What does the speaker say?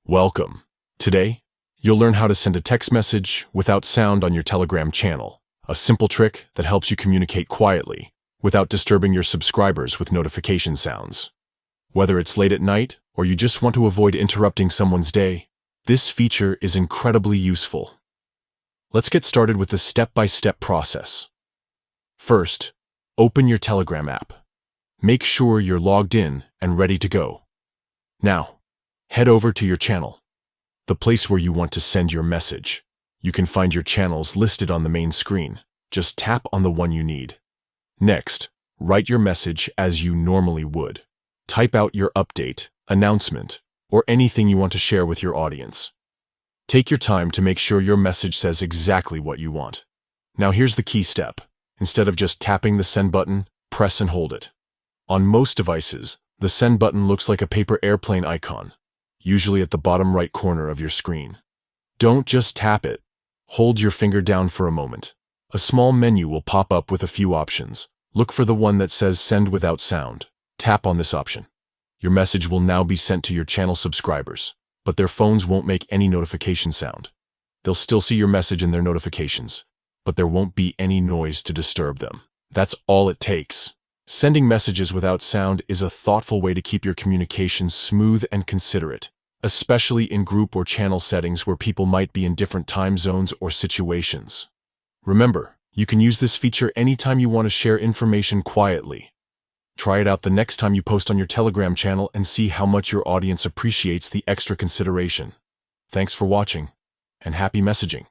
Welcome. Today, you'll learn how to send a text message without sound on your Telegram channel, a simple trick that helps you communicate quietly without disturbing your subscribers with notification sounds. Whether it's late at night or you just want to avoid interrupting someone's day, this feature is incredibly useful. Let's get started with the step-by-step process. First, open your Telegram app. Make sure you're logged in and ready to go. Now, head over to your channel, the place where you want to send your message. You can find your channels listed on the main screen. Just tap on the one you need. Next, write your message as you normally would. Type out your update, announcement, or anything you want to share with your audience. Take your time to make sure your message says exactly what you want. Now here's the key step. Instead of just tapping the send button, press and hold it. On most devices, the send button looks like a paper airplane icon, usually at the bottom right corner of your screen. Don't just tap it. Hold your finger down for a moment. A small menu will pop up with a few options. Look for the one that says Send Without Sound. Tap on this option. Your message will now be sent to your channel subscribers, but their phones won't make any notification sound. They'll still see your message in their notifications, but there won't be any noise to disturb them. That's all it takes. Sending messages without sound is a thoughtful way to keep your communication smooth and considerate, especially in group or channel settings where people might be in different time zones or situations. Remember, you can use this feature anytime you want to share information quietly. Try it out the next time you post on your Telegram channel and see how much your audience appreciates the extra consideration. Thanks for watching, and happy messaging.